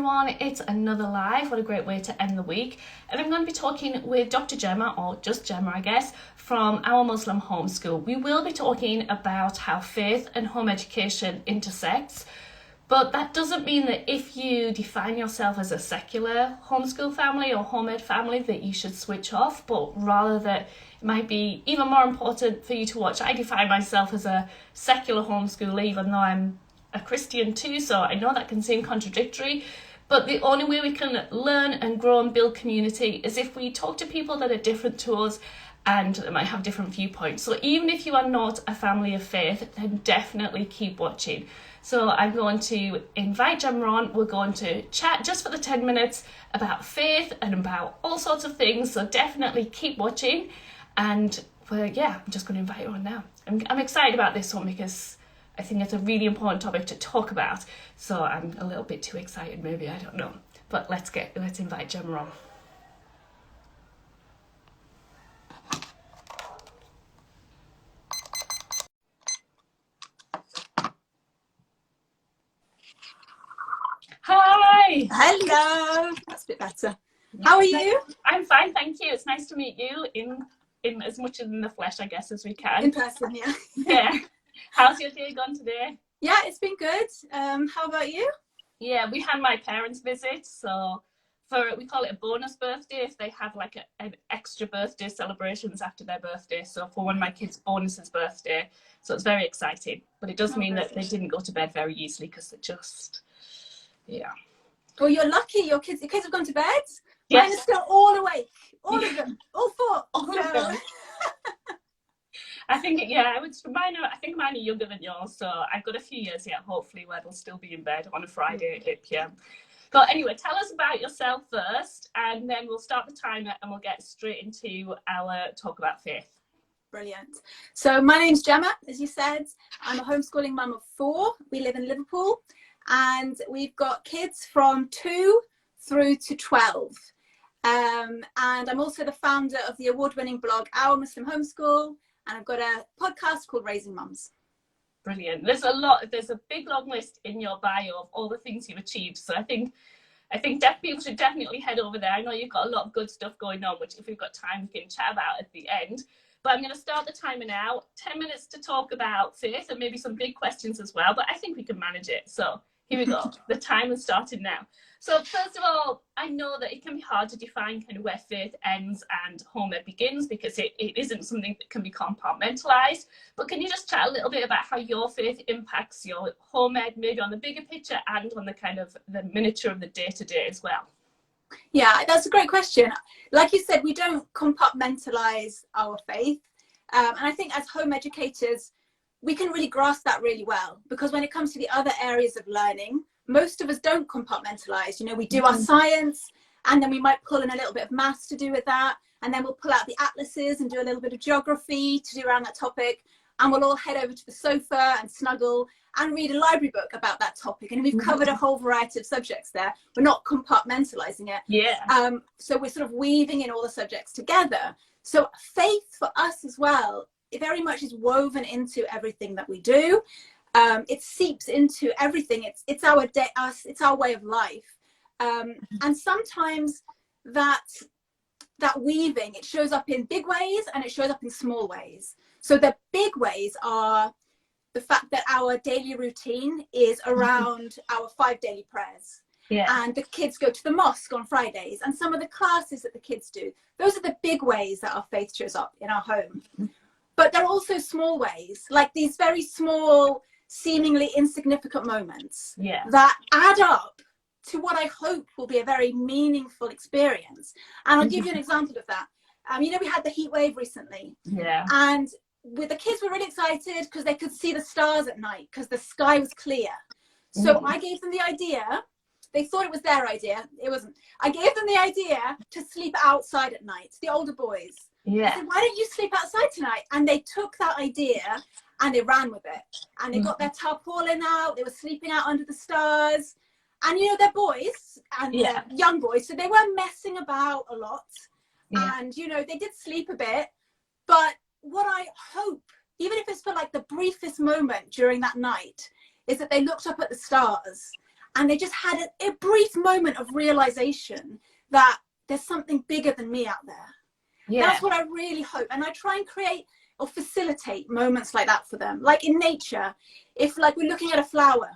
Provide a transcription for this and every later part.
everyone, it's another live. What a great way to end the week. And I'm going to be talking with Dr. Gemma, or just Gemma I guess, from Our Muslim Homeschool. We will be talking about how faith and home education intersects, but that doesn't mean that if you define yourself as a secular homeschool family or home ed family that you should switch off, but rather that it might be even more important for you to watch. I define myself as a secular homeschooler, even though I'm a Christian too, so I know that can seem contradictory, but the only way we can learn and grow and build community is if we talk to people that are different to us and might have different viewpoints. So even if you are not a family of faith, then definitely keep watching. So I'm going to invite Gemma on. We're going to chat just for the 10 minutes about faith and about all sorts of things, so definitely keep watching. And I'm just going to invite her on now. I'm excited about this one because I think it's a really important topic to talk about. So I'm a little bit too excited, maybe, I don't know. But let's invite Gemma on. Hi! Hello! That's a bit better. How are you? I'm fine, thank you. It's nice to meet you in as much in the flesh, I guess, as we can. In person, yeah. Yeah. How's your day gone today? Yeah, it's been good. How about you? Yeah, we had my parents visit, so we call it a bonus birthday if they have like an extra birthday celebrations after their birthday. So for one of my kids' bonus's birthday, so it's very exciting. But it does mean that they didn't go to bed very easily because they just, yeah. Well, you're lucky. Your kids have gone to bed. Yes. Mine are still all awake. All of them. All four. All of them. I think I think mine are younger than yours, so I've got a few years yet, hopefully, where they'll still be in bed on a Friday at 8 p.m. But anyway, tell us about yourself first, and then we'll start the timer and we'll get straight into our talk about faith. Brilliant. So my name's Gemma, as you said. I'm a homeschooling mum of 4. We live in Liverpool, and we've got kids from 2 through to 12. And I'm also the founder of the award-winning blog, Our Muslim Homeschool, and I've got a podcast called Raising Mums. Brilliant. There's a big long list in your bio of all the things you've achieved. So I think people should definitely head over there. I know you've got a lot of good stuff going on, which if we've got time, we can chat about at the end. But I'm going to start the timer now. 10 minutes to talk about faith and maybe some big questions as well, but I think we can manage it. So here we go. The time has started now. So first of all, I know that it can be hard to define kind of where faith ends and home ed begins because it isn't something that can be compartmentalized. But can you just chat a little bit about how your faith impacts your home ed, maybe on the bigger picture and on the kind of the miniature of the day-to-day as well? Yeah, that's a great question. Like you said, we don't compartmentalize our faith. And I think as home educators, we can really grasp that really well, because when it comes to the other areas of learning, most of us don't compartmentalize. You know, we do our science, and then we might pull in a little bit of maths to do with that, and then we'll pull out the atlases and do a little bit of geography to do around that topic, and we'll all head over to the sofa and snuggle and read a library book about that topic, and we've covered a whole variety of subjects there. We're not compartmentalizing it. Yeah. So we're sort of weaving in all the subjects together. So faith for us as well, it very much is woven into everything that we do. It seeps into everything. It's our day, it's our way of life. And sometimes that weaving, it shows up in big ways and it shows up in small ways. So the big ways are the fact that our daily routine is around our 5 daily prayers. Yeah. And the kids go to the mosque on Fridays, and some of the classes that the kids do. Those are the big ways that our faith shows up in our home. But there are also small ways, like these very small, seemingly insignificant moments that add up to what I hope will be a very meaningful experience. And I'll give you an example of that. You know, we had the heat wave recently. Yeah. And with the kids were really excited because they could see the stars at night because the sky was clear. So I gave them the idea. They thought it was their idea. It wasn't. I gave them the idea to sleep outside at night, the older boys. Yeah. I said, why don't you sleep outside tonight? And they took that idea and they ran with it. And they got their tarpaulin out. They were sleeping out under the stars. And, you know, they're boys and they're young boys. So they were messing about a lot. Yeah. And, you know, they did sleep a bit. But what I hope, even if it's for like the briefest moment during that night, is that they looked up at the stars and they just had a brief moment of realization that there's something bigger than me out there. Yeah. That's what I really hope. And I try and create or facilitate moments like that for them. Like in nature, if like we're looking at a flower,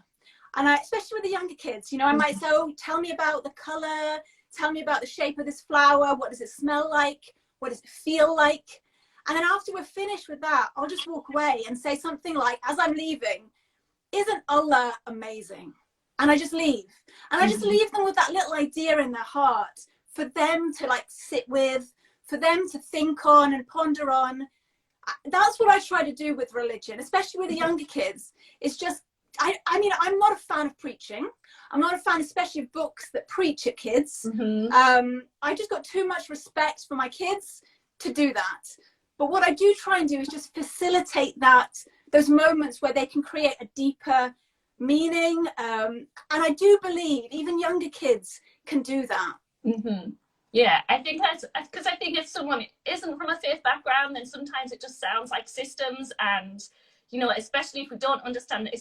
and especially with the younger kids, you know, I might say, oh, tell me about the color, tell me about the shape of this flower, what does it smell like, what does it feel like? And then after we're finished with that, I'll just walk away and say something like, as I'm leaving, isn't Allah amazing? And I just leave. And I just leave them with that little idea in their heart for them to like sit with, for them to think on and ponder on. That's what I try to do with religion, especially with the younger kids. It's just, I mean, I'm not a fan of preaching. I'm not a fan, especially of books that preach at kids. I just got too much respect for my kids to do that. But what I do try and do is just facilitate those moments where they can create a deeper meaning. And I do believe even younger kids can do that. Yeah, I think that's because I think if someone isn't from a faith background, then sometimes it just sounds like systems. And, you know, especially if we don't understand the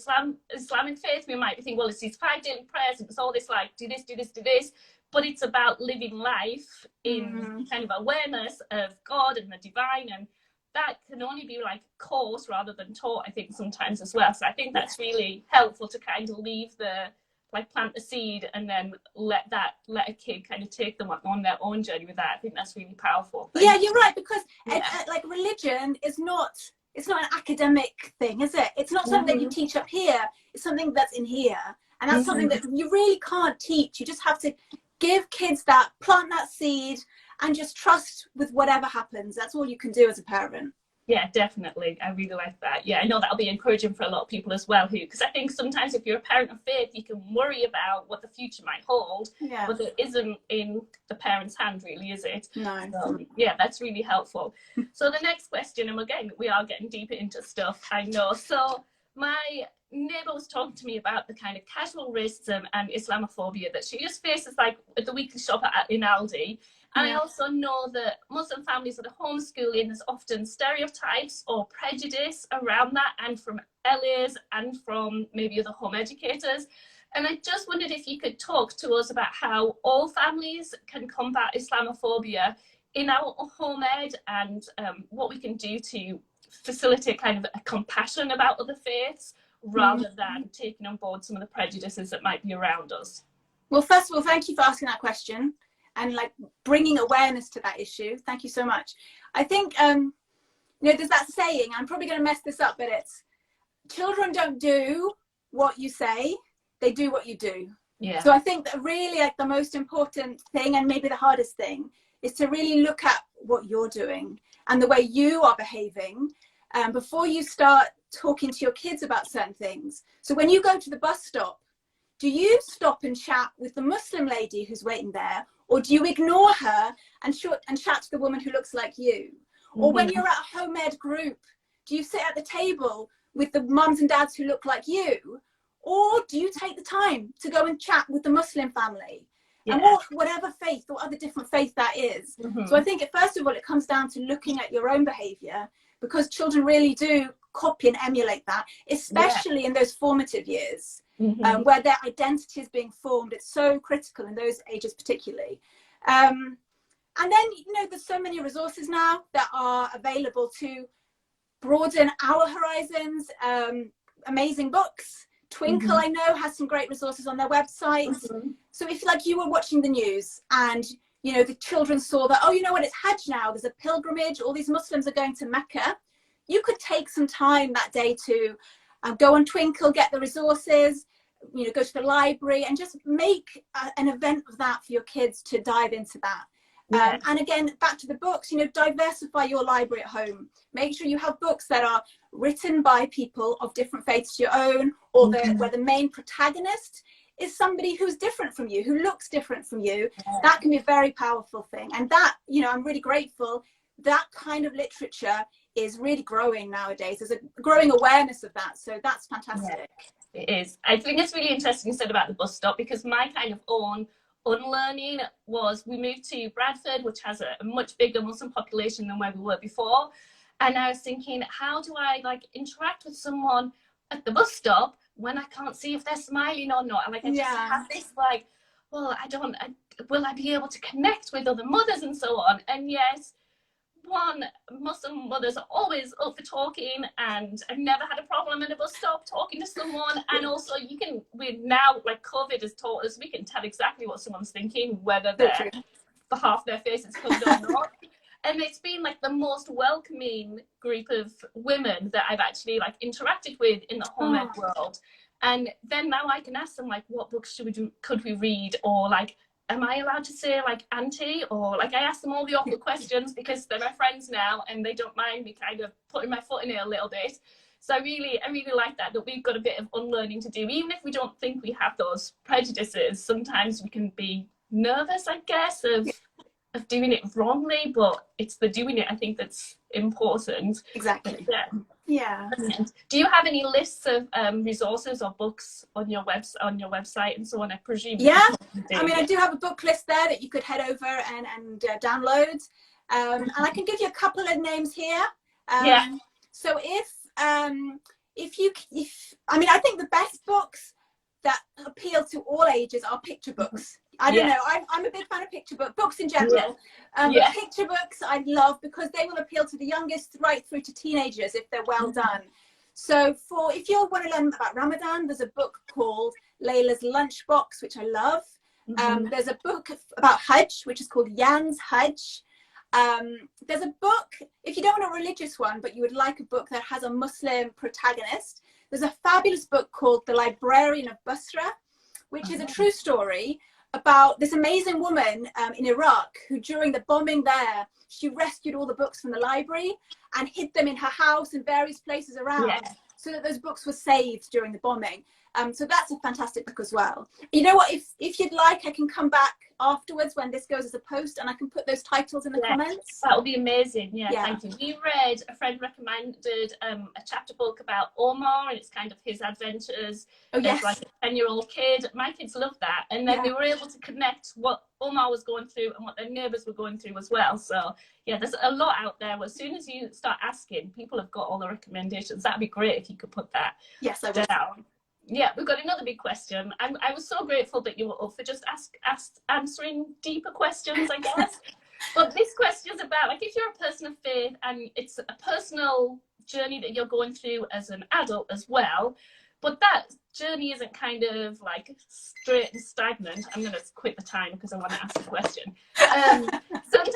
Islamic faith, we might be thinking, well, it's these 5 daily prayers, it's all this like, do this, do this, do this. But it's about living life in kind of awareness of God and the divine. And that can only be like course rather than taught, I think, sometimes as well. So I think that's really helpful to kind of leave plant the seed and then let a kid kind of take them on their own journey with that. I think that's really powerful. Yeah, you're right, because like religion is not, it's not an academic thing, is it? It's not something that you teach up here. It's something that's in here. And that's something that you really can't teach. You just have to give kids plant that seed and just trust with whatever happens. That's all you can do as a parent. Yeah, definitely. I really like that. Yeah, I know that'll be encouraging for a lot of people as well, because I think sometimes if you're a parent of faith, you can worry about what the future might hold, but it isn't in the parent's hand, really, is it? No. So, yeah, that's really helpful. So the next question, and again, we are getting deeper into stuff, I know. So my neighbour was talking to me about the kind of casual racism and Islamophobia that she just faces, like at the weekly shop in Aldi. And I also know that Muslim families that are homeschooling, there's often stereotypes or prejudice around that, and from LAs and from maybe other home educators. And I just wondered if you could talk to us about how all families can combat Islamophobia in our home ed, and what we can do to facilitate kind of a compassion about other faiths rather than taking on board some of the prejudices that might be around us. Well, first of all, thank you for asking that question and like bringing awareness to that issue. Thank you so much. I think, you know, there's that saying, I'm probably going to mess this up, but it's, children don't do what you say, they do what you do. Yeah. So I think that really like the most important thing, and maybe the hardest thing, is to really look at what you're doing and the way you are behaving before you start talking to your kids about certain things. So when you go to the bus stop, do you stop and chat with the Muslim lady who's waiting there? Or do you ignore her and chat to the woman who looks like you? Or when you're at a home ed group, do you sit at the table with the mums and dads who look like you? Or do you take the time to go and chat with the Muslim family? And whatever faith or other different faith that is. So I think first of all, it comes down to looking at your own behavior, because children really do copy and emulate that, especially in those formative years. Where their identity is being formed. It's so critical in those ages particularly. And then, you know, there's so many resources now that are available to broaden our horizons. Amazing books. Twinkl, I know, has some great resources on their website. So if like you were watching the news and, you know, the children saw that, oh, you know what, it's Hajj now, there's a pilgrimage, all these Muslims are going to Mecca, you could take some time that day to go on Twinkl, get the resources, you know, go to the library and just make an event of that for your kids to dive into that. And again, back to the books, you know, diversify your library at home. Make sure you have books that are written by people of different faiths to your own, or where the main protagonist is somebody who's different from you, who looks different from you. That can be a very powerful thing. And that, you know, I'm really grateful that kind of literature is really growing nowadays. There's a growing awareness of that. So that's fantastic. It is. I think it's really interesting you said about the bus stop, because my kind of own unlearning was, we moved to Bradford, which has a much bigger Muslim population than where we were before. And I was thinking, how do I like interact with someone at the bus stop when I can't see if they're smiling or not. Like I just have this like, well, will I be able to connect with other mothers and so on? And yes, one, Muslim mothers are always up for talking, and I've never had a problem in a bus stop talking to someone. And also we now, like COVID has taught us, we can tell exactly what someone's thinking, whether they're for half their face is covered or not. And it's been like the most welcoming group of women that I've actually like interacted with in the home ed world. And then now I can ask them like, what books could we read, or like, am I allowed to say like auntie, or like I ask them all the awkward questions because they're my friends now and they don't mind me kind of putting my foot in it a little bit. So I really like that we've got a bit of unlearning to do, even if we don't think we have those prejudices. Sometimes we can be nervous, I guess, of doing it wrongly, but it's the doing it, I think, that's important. Exactly. Yeah. Do you have any lists of resources or books on your website and so on? I presume. Yeah, I mean, I do have a book list there that you could head over and download, and I can give you a couple of names here. So if I mean, I think the best books that appeal to all ages are picture books. I don't know. I'm a big fan of picture books in general. Picture books I love because they will appeal to the youngest right through to teenagers if they're well done. So if you want to learn about Ramadan, there's a book called Layla's Lunchbox, which I love. There's a book about Hajj, which is called Yan's Hajj. There's a book, if you don't want a religious one, but you would like a book that has a Muslim protagonist, there's a fabulous book called The Librarian of Basra, which is a true story about this amazing woman in Iraq who, during the bombing there, she rescued all the books from the library and hid them in her house and various places around so that those books were saved during the bombing. So that's a fantastic book as well. You know what, if you'd like, I can come back afterwards when this goes as a post and I can put those titles in the comments. That would be amazing. Thank you. A friend recommended a chapter book about Omar, and it's kind of his adventures as like a 10-year-old kid. My kids love that, and then they were able to connect what Omar was going through and what their neighbours were going through as well. So there's a lot out there. As soon as you start asking, people have got all the recommendations. That'd be great if you could put that down. Yeah, we've got another big question. I was so grateful that you were up for just answering deeper questions, I guess. But this question is about, like, if you're a person of faith and it's a personal journey that you're going through as an adult as well, but that journey isn't kind of like straight and stagnant. I'm going to quit the time because I want to ask a question. Sometimes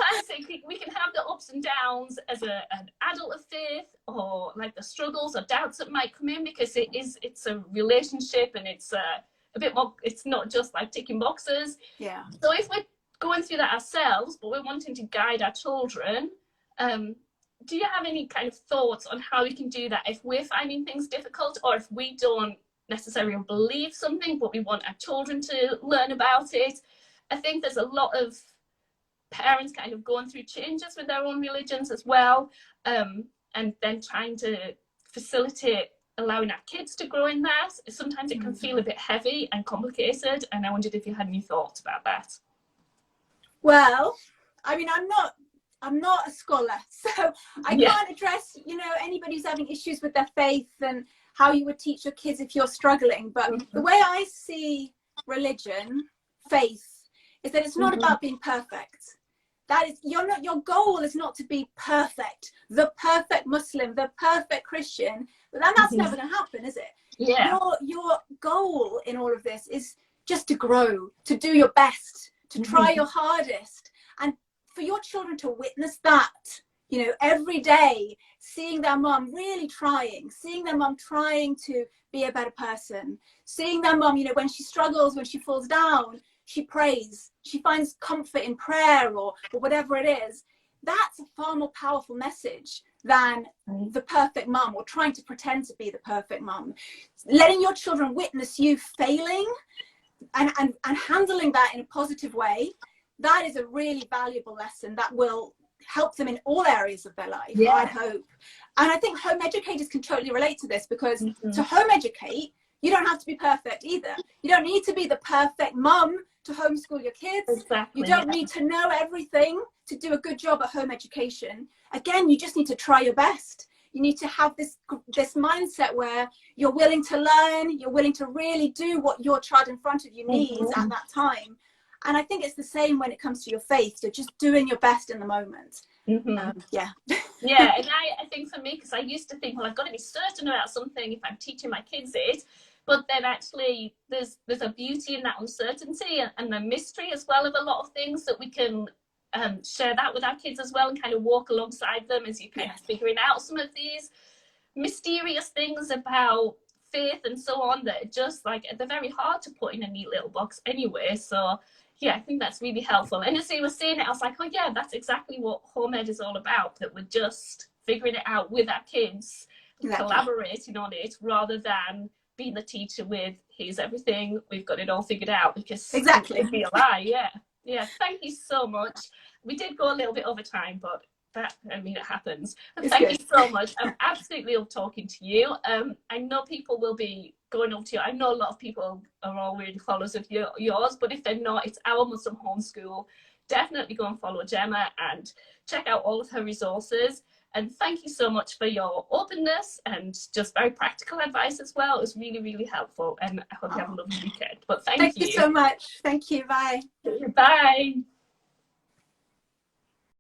we can have the ups and downs as an adult of faith, or like the struggles or doubts that might come in, because it's a relationship, and it's a bit more, it's not just like ticking boxes. So if we're going through that ourselves, but we're wanting to guide our children, do you have any kind of thoughts on how we can do that if we're finding things difficult, or if we don't necessarily believe something but we want our children to learn about it? I think there's a lot of parents kind of going through changes with their own religions as well, and then trying to facilitate allowing our kids to grow in that. Sometimes it can feel a bit heavy and complicated, and I wondered if you had any thoughts about that. Well, I mean, I'm not a scholar, so I can't address, anybody who's having issues with their faith and how you would teach your kids if you're struggling. But the way I see religion, faith, is that it's not about being perfect. That is, your goal is not to be perfect, the perfect Muslim, the perfect Christian, but then that's never going to happen, is it? Your goal in all of this is just to grow, to do your best, to try your hardest, and for your children to witness that, every day, seeing their mum really trying, seeing their mum trying to be a better person, seeing their mum, when she struggles, when she falls down, she prays, she finds comfort in prayer or whatever it is. That's a far more powerful message than the perfect mum, or trying to pretend to be the perfect mum. Letting your children witness you failing and handling that in a positive way, that is a really valuable lesson that will help them in all areas of their life, I hope. And I think home educators can totally relate to this, because to home educate, you don't have to be perfect either. You don't need to be the perfect mum to homeschool your kids. You don't need to know everything to do a good job at home education. Again, you just need to try your best. You need to have this mindset where you're willing to learn, you're willing to really do what your child in front of you needs at that time. And I think it's the same when it comes to your faith. You're just doing your best in the moment. Yeah. Yeah, and I think for me, because I used to think, well, I've got to be certain about something if I'm teaching my kids it. But then actually there's a beauty in that uncertainty and the mystery as well of a lot of things, that we can share that with our kids as well, and kind of walk alongside them as you're kind of figuring out some of these mysterious things about faith and so on, that are just like, they're very hard to put in a neat little box anyway. So yeah, I think that's really helpful. And as you were saying it, I was like, oh yeah, that's exactly what Home Ed is all about, that we're just figuring it out with our kids, collaborating on it, rather than being the teacher with, here's everything, we've got it all figured out, because it would be a lie. Yeah, thank you so much. We did go a little bit over time, but that, I mean, it happens. And thank you so much. I'm absolutely love talking to you. I know people will be going up to you. I know a lot of people are already followers of yours, but if they're not, it's Our Muslim Homeschool. Definitely go and follow Gemma and check out all of her resources. And thank you so much for your openness and just very practical advice as well. It was really, really helpful. And I hope you have a lovely weekend. But thank you. Thank you so much. Thank you. Bye. Bye.